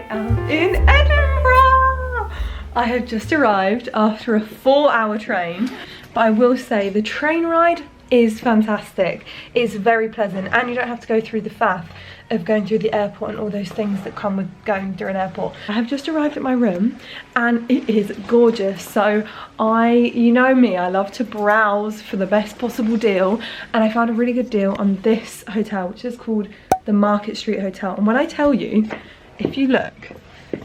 am in Edinburgh. I have just arrived after a 4-hour train, but I will say the train ride is fantastic. It's very pleasant, and you don't have to go through the faff of going through the airport and all those things that come with going through an airport. I have just arrived at my room and it is gorgeous. So you know me, I love to browse for the best possible deal, and I found a really good deal on this hotel, which is called the Market Street Hotel. And when I tell you, if you look,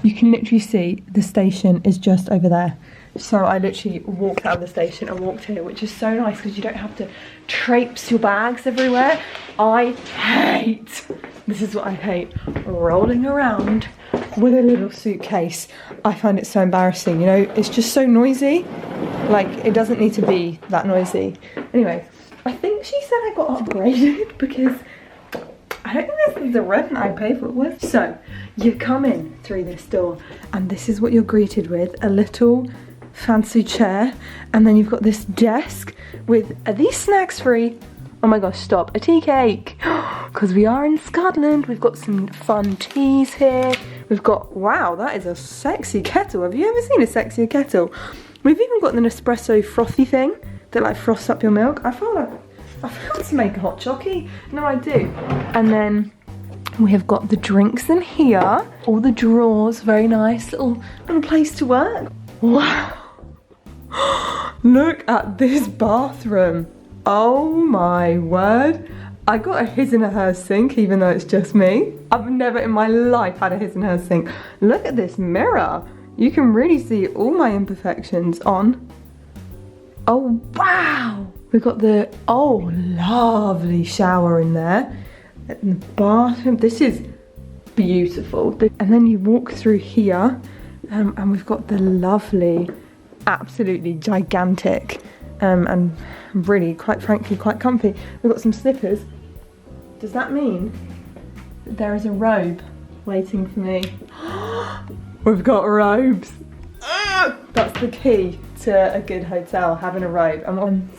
you can literally see the station is just over there. So I literally walked out of the station and walked here, which is so nice because you don't have to traipse your bags everywhere. This is what I hate, rolling around with a little suitcase. I find it so embarrassing, you know, it's just so noisy. Like, it doesn't need to be that noisy. Anyway, I think she said I got upgraded because I don't think this is the rent I pay for it with. So, you come in through this door and this is what you're greeted with, a little fancy chair, and then you've got this desk with, are these snacks free? Oh my gosh, stop, a tea cake, because we are in Scotland. We've got some fun teas here. We've got, wow, that is a sexy kettle. Have you ever seen a sexier kettle? We've even got an espresso frothy thing that like froths up your milk. I feel like I forgot to make a hot chocolate. No, I do. And then we have got the drinks in here, all the drawers, very nice, little place to work. Wow. Look at this bathroom. Oh my word. I got a his and a hers sink, even though it's just me. I've never in my life had a his and hers sink. Look at this mirror. You can really see all my imperfections on. Oh wow. We've got the, oh, lovely shower in there. In the bathroom, this is beautiful. And then you walk through here and we've got the lovely, absolutely gigantic and really, quite frankly, quite comfy. We've got some slippers. Does that mean that there is a robe waiting for me? We've got robes. That's the key to a good hotel, having a robe.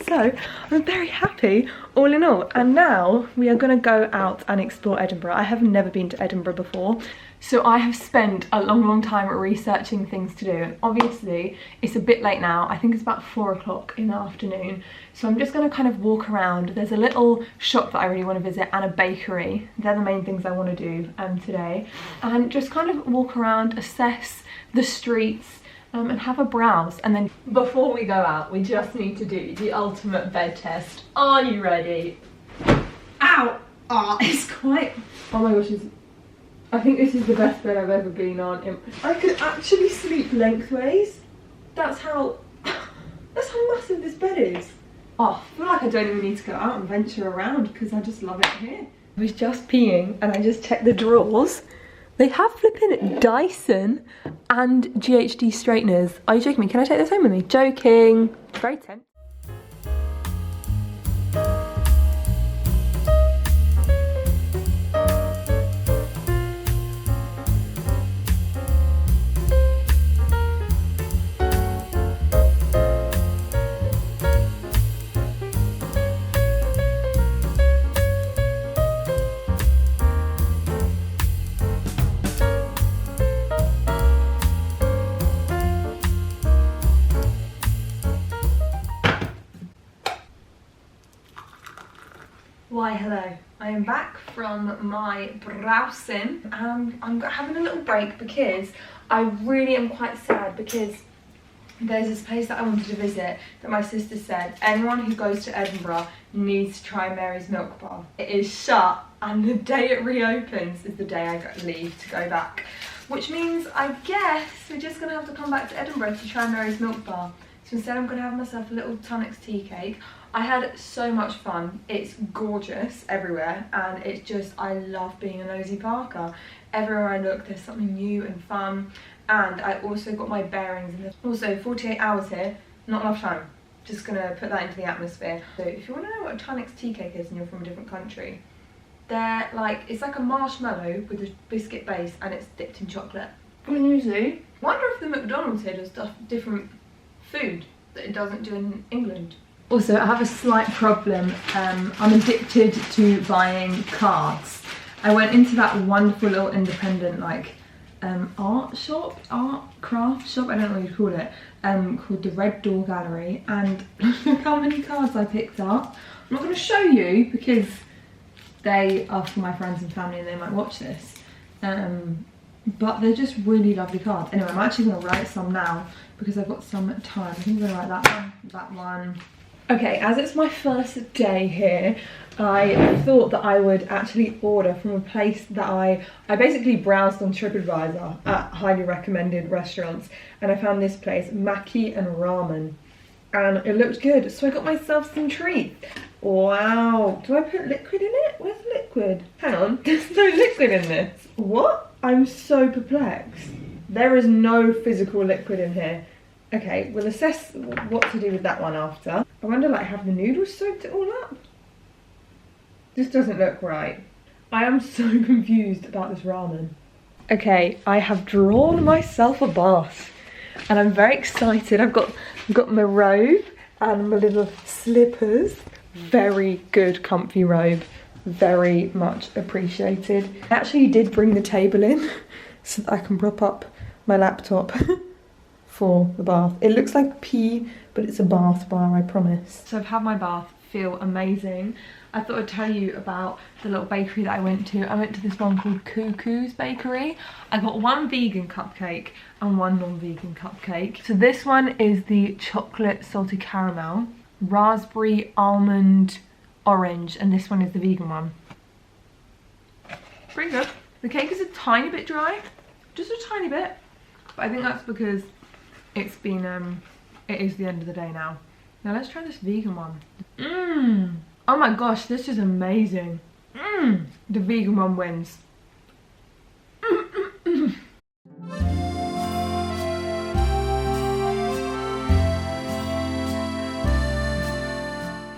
So I'm very happy all in all. And now we are going to go out and explore Edinburgh. I have never been to Edinburgh before, so I have spent a long time researching things to do. And obviously it's a bit late now. I think it's about 4 o'clock in the afternoon. So I'm just going to kind of walk around. There's a little shop that I really want to visit and a bakery. They're the main things I want to do today. And just kind of walk around, assess the streets, and have a browse. And then before we go out, we just need to do the ultimate bed test. Are you ready? Ow! Oh, it's quite, oh my gosh, I think this is the best bed I've ever been on. I could actually sleep lengthways. That's how massive this bed is. Oh, I feel like I don't even need to go out and venture around because I just love it here. I was just peeing and I just checked the drawers. They have flipping Dyson and GHD straighteners. Are you joking me? Can I take this home with me? Joking. Very tempting. Why hello, I am back from my browsing. I'm having a little break because I really am quite sad because there's this place that I wanted to visit that my sister said anyone who goes to Edinburgh needs to try Mary's Milk Bar. It is shut and the day it reopens is the day I leave to go back, which means I guess we're just gonna have to come back to Edinburgh to try Mary's Milk Bar. So instead I'm gonna have myself a little Tunnock's tea cake. I had so much fun. It's gorgeous everywhere and it's just, I love being a nosy Parker. Everywhere I look there's something new and fun, and I also got my bearings in this. Also 48 hours here, not enough time. Just gonna put that into the atmosphere. So if you wanna know what a Tunnock's tea cake is and you're from a different country, they're like, it's like a marshmallow with a biscuit base and it's dipped in chocolate. Usually, wonder if the McDonald's here does different food that it doesn't do in England. Also, I have a slight problem. I'm addicted to buying cards. I went into that wonderful little independent like art craft shop, I don't know what you call it, called the Red Door Gallery, and look how many cards I picked up. I'm not going to show you because they are for my friends and family and they might watch this, but they're just really lovely cards. Anyway, I'm actually going to write some now because I've got some time. I think I'm going to write that one. Okay, as it's my first day here, I thought that I would actually order from a place that I basically browsed on TripAdvisor at highly recommended restaurants, and I found this place, Maki and Ramen, and it looked good, so I got myself some treats. Wow, do I put liquid in it? Where's the liquid? Hang on, there's no liquid in this. What? I'm so perplexed. There is no physical liquid in here. Okay, we'll assess what to do with that one after. I wonder, like, have the noodles soaked it all up? This doesn't look right. I am so confused about this ramen. Okay, I have drawn myself a bath and I'm very excited. I've got my robe and my little slippers. Very good comfy robe, very much appreciated. I actually did bring the table in so that I can prop up my laptop for the bath. It looks like pee, but it's a bath bar, I promise. So I've had my bath, feel amazing. I thought I'd tell you about the little bakery that I went to. I went to this one called Cuckoos bakery. I got one vegan cupcake and one non-vegan cupcake. So this one is the chocolate salted caramel, raspberry, almond, orange, and this one is the vegan one. Pretty good. The cake is a tiny bit dry, just a tiny bit, but I think that's because it's been, it is the end of the day now. Now let's try this vegan one. Oh my gosh, this is amazing. The vegan one wins.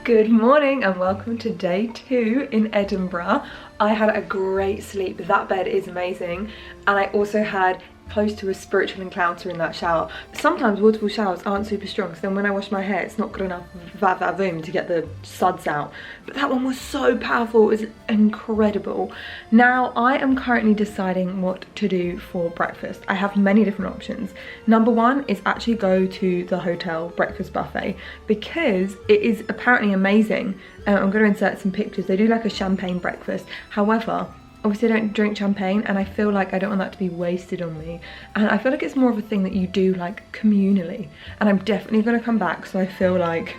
Good morning and welcome to day 2 in Edinburgh. I had a great sleep. That bed is amazing, and I also had close to a spiritual encounter in that shower. Sometimes waterfall showers aren't super strong, so then when I wash my hair it's not good enough va-va-voom to get the suds out, but that one was so powerful. It was incredible. Now I am currently deciding what to do for breakfast. I have many different options. Number one is actually go to the hotel breakfast buffet because it is apparently amazing. I'm going to insert some pictures. They do like a champagne breakfast. However, obviously I don't drink champagne and I feel like I don't want that to be wasted on me, and I feel like it's more of a thing that you do like communally, and I'm definitely going to come back, so I feel like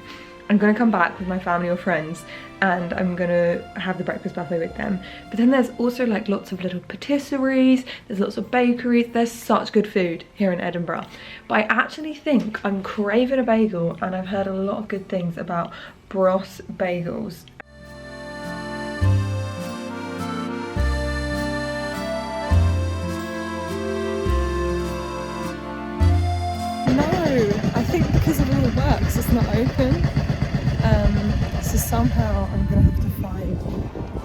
I'm going to come back with my family or friends and I'm going to have the breakfast buffet with them. But then there's also like lots of little patisseries, there's lots of bakeries, there's such good food here in Edinburgh. But I actually think I'm craving a bagel, and I've heard a lot of good things about Bros bagels. I think because of all the works it's not open, so somehow I'm going to have to find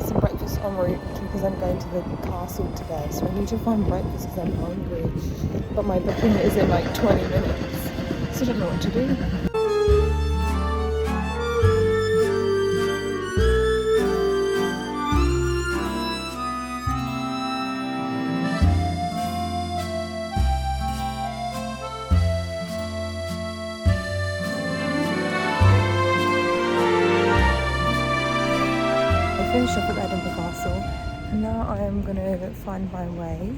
some breakfast en route because I'm going to the castle today, so I need to find breakfast because I'm hungry, but my booking is in like 20 minutes, so I don't know what to do. Finished up at Edinburgh Castle, and now I am going to find my way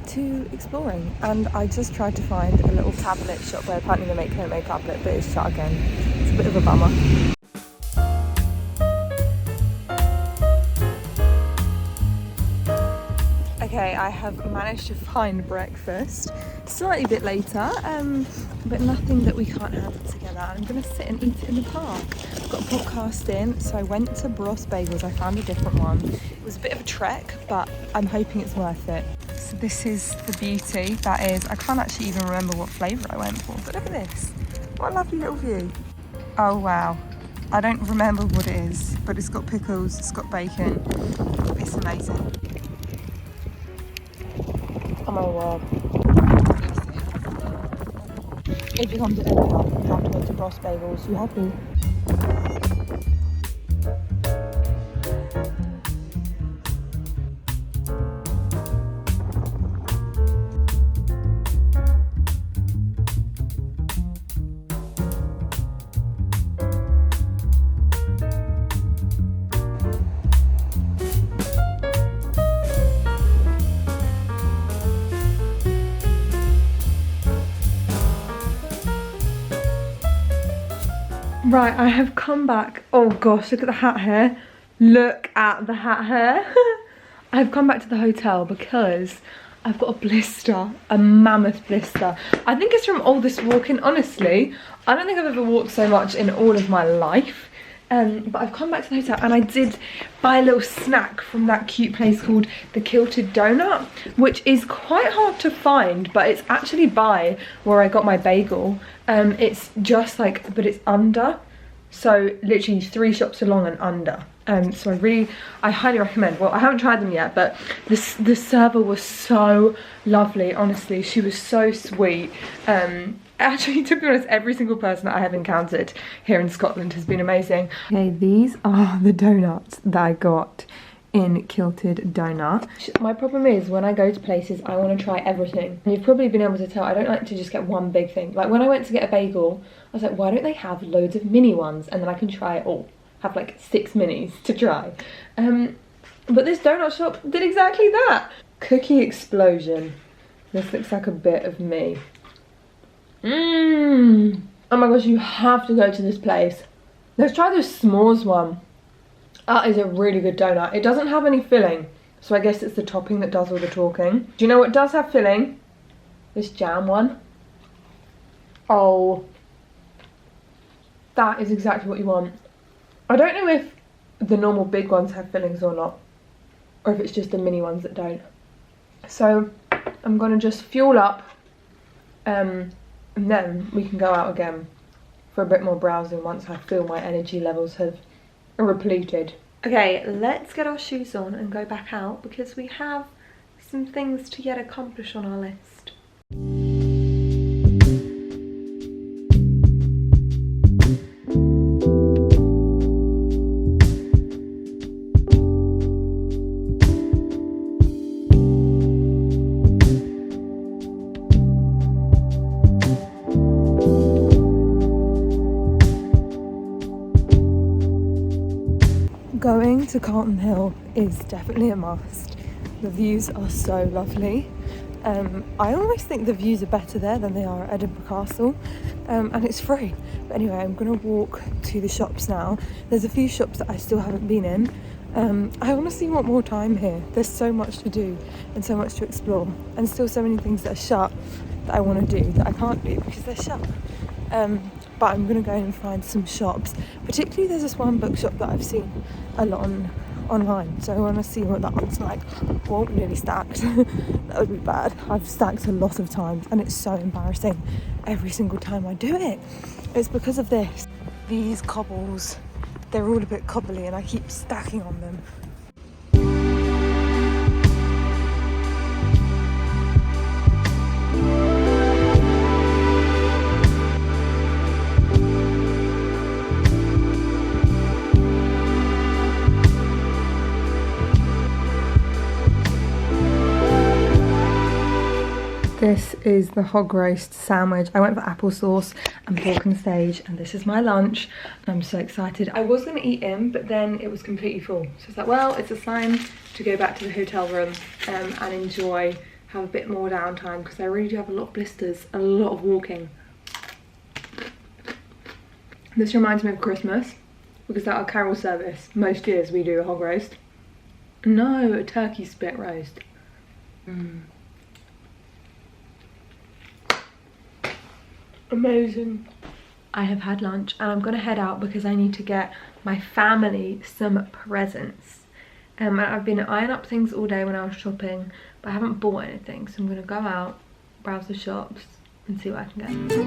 to exploring. And I just tried to find a little tablet shop where apparently they make homemade tablet, but it's shut again. It's a bit of a bummer. Okay, I have managed to find breakfast. Slightly bit later, but nothing that we can't have together. I'm going to sit and eat it in the park. I've got a podcast in, so I went to Bros Bagels. I found a different one. It was a bit of a trek, but I'm hoping it's worth it. So this is the beauty. That is, I can't actually even remember what flavour I went for, but look at this. What a lovely little view. Oh wow. I don't remember what it is, but it's got pickles, it's got bacon. It's amazing. Oh my word. If you come to Edinburgh, you have to go to Bros Bagels. You have to. Right, I have come back. Oh gosh, look at the hat hair. Look at the hat hair. I've come back to the hotel because I've got a blister, a mammoth blister. I think it's from all this walking. Honestly, I don't think I've ever walked so much in all of my life. But I've come back to the hotel and I did buy a little snack from that cute place called the Kilted Donut, which is quite hard to find, but it's actually by where I got my bagel. It's just like, but it's under, so literally 3 shops along and under. So I highly recommend. Well, I haven't tried them yet, but the server was so lovely. Honestly, she was so sweet. Actually, to be honest, every single person that I have encountered here in Scotland has been amazing. Okay, these are the donuts that I got in Kilted Donut. My problem is when I go to places, I want to try everything. And you've probably been able to tell, I don't like to just get one big thing. Like when I went to get a bagel, I was like, why don't they have loads of mini ones? And then I can try it all. Have like 6 minis to try. But this donut shop did exactly that. Cookie explosion. This looks like a bit of me. Oh my gosh, you have to go to this place. Let's try this s'mores one. That is a really good donut. It doesn't have any filling, so I guess it's the topping that does all the talking. Do you know what does have filling? This jam one. Oh, that is exactly what you want. I don't know if the normal big ones have fillings or not, or if it's just the mini ones that don't. So I'm gonna just fuel up, and then we can go out again for a bit more browsing once I feel my energy levels have repleted. Okay, let's get our shoes on and go back out because we have some things to yet accomplish on our list. Going to Calton Hill is definitely a must. The views are so lovely. I almost think the views are better there than they are at Edinburgh Castle, and it's free. But anyway, I'm going to walk to the shops now. There's a few shops that I still haven't been in. I honestly want more time here. There's so much to do and so much to explore, and still so many things that are shut that I want to do that I can't do because they're shut. But I'm going to go and find some shops. Particularly there's this one bookshop that I've seen a lot online, so I want to see what that looks like. Whoa, nearly stacked. That would be bad. I've stacked a lot of times and it's so embarrassing every single time I do it. It's because of this. These cobbles, they're all a bit cobbly and I keep stacking on them. This is the hog roast sandwich. I went for applesauce and pork and sage, and this is my lunch. And I'm so excited. I was going to eat in, but then it was completely full. So it's like, well, it's a sign to go back to the hotel room and enjoy, have a bit more downtime, because I really do have a lot of blisters, a lot of walking. This reminds me of Christmas, because at our carol service, most years we do a hog roast. No, a turkey spit roast. Amazing. I have had lunch and I'm gonna head out because I need to get my family some presents. I've been eyeing up things all day when I was shopping, but I haven't bought anything, so I'm gonna go out, browse the shops and see what I can get.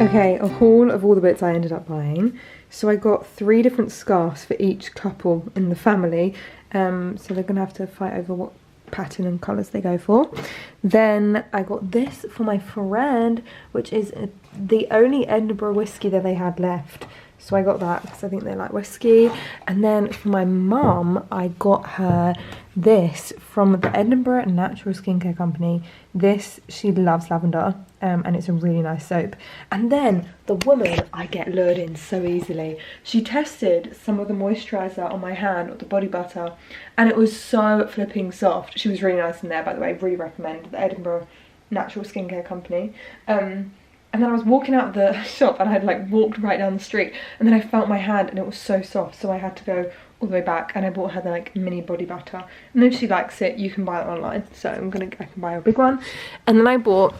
Okay, a haul of all the bits I ended up buying. So I got 3 different scarves for each couple in the family. So they're gonna have to fight over what pattern and colours they go for. Then I got this for my friend, which is the only Edinburgh whiskey that they had left. So I got that because I think they like whiskey. And then for my mum, I got her this from the Edinburgh Natural Skincare Company. This, she loves lavender, and it's a really nice soap. And then the woman, I get lured in so easily. She tested some of the moisturiser on my hand, or the body butter, and it was so flipping soft. She was really nice in there, by the way. Really recommend the Edinburgh Natural Skincare Company. And then I was walking out of the shop and I had like walked right down the street, and then I felt my hand and it was so soft, so I had to go all the way back, and I bought her the like mini body butter. And if she likes it, you can buy it online, so I can buy her a big one. And then I bought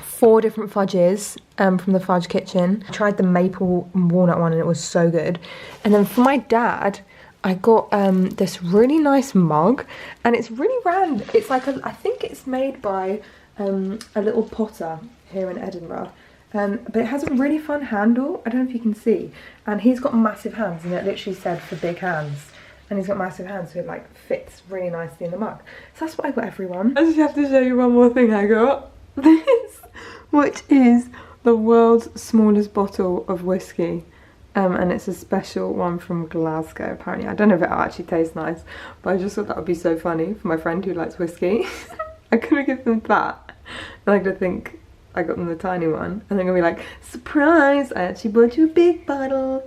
4 different fudges from the Fudge Kitchen. I tried the maple walnut one and it was so good. And then for my dad, I got this really nice mug, and it's really random. It's like I think it's made by a little potter here in Edinburgh, but it has a really fun handle. I don't know if you can see, and he's got massive hands, and it literally said for big hands, and he's got massive hands, so it like fits really nicely in the mug. So that's what I got everyone. I just have to show you one more thing I got. This, which is the world's smallest bottle of whiskey, and it's a special one from Glasgow apparently. I don't know if it'll actually taste nice, but I just thought that would be so funny for my friend who likes whiskey. I could have given them that, and I could think I got them the tiny one, and they're gonna be like, surprise, I actually bought you a big bottle.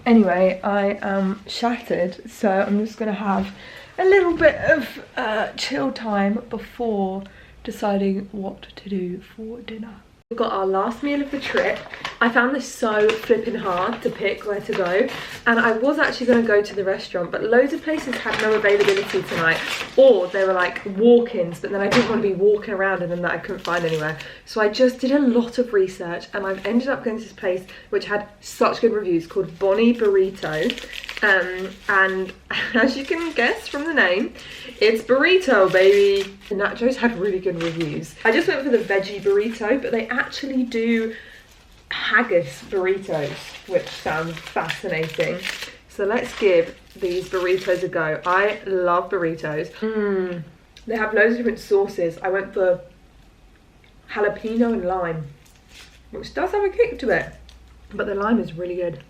Anyway, I am shattered, so I'm just gonna have a little bit of chill time before deciding what to do for dinner. We've got our last meal of the trip. I found this so flipping hard to pick where to go, and I was actually going to go to the restaurant, but loads of places had no availability tonight, or they were like walk-ins, but then I didn't want to be walking around and then that I couldn't find anywhere. So I just did a lot of research, and I've ended up going to this place which had such good reviews called Bonnie Burrito, and as you can guess from the name, it's burrito, baby. The nachos had really good reviews. I just went for the veggie burrito, but they actually do haggis burritos, which sounds fascinating. So let's give these burritos a go. I love burritos. They have loads of different sauces. I went for jalapeno and lime, which does have a kick to it, but the lime is really good.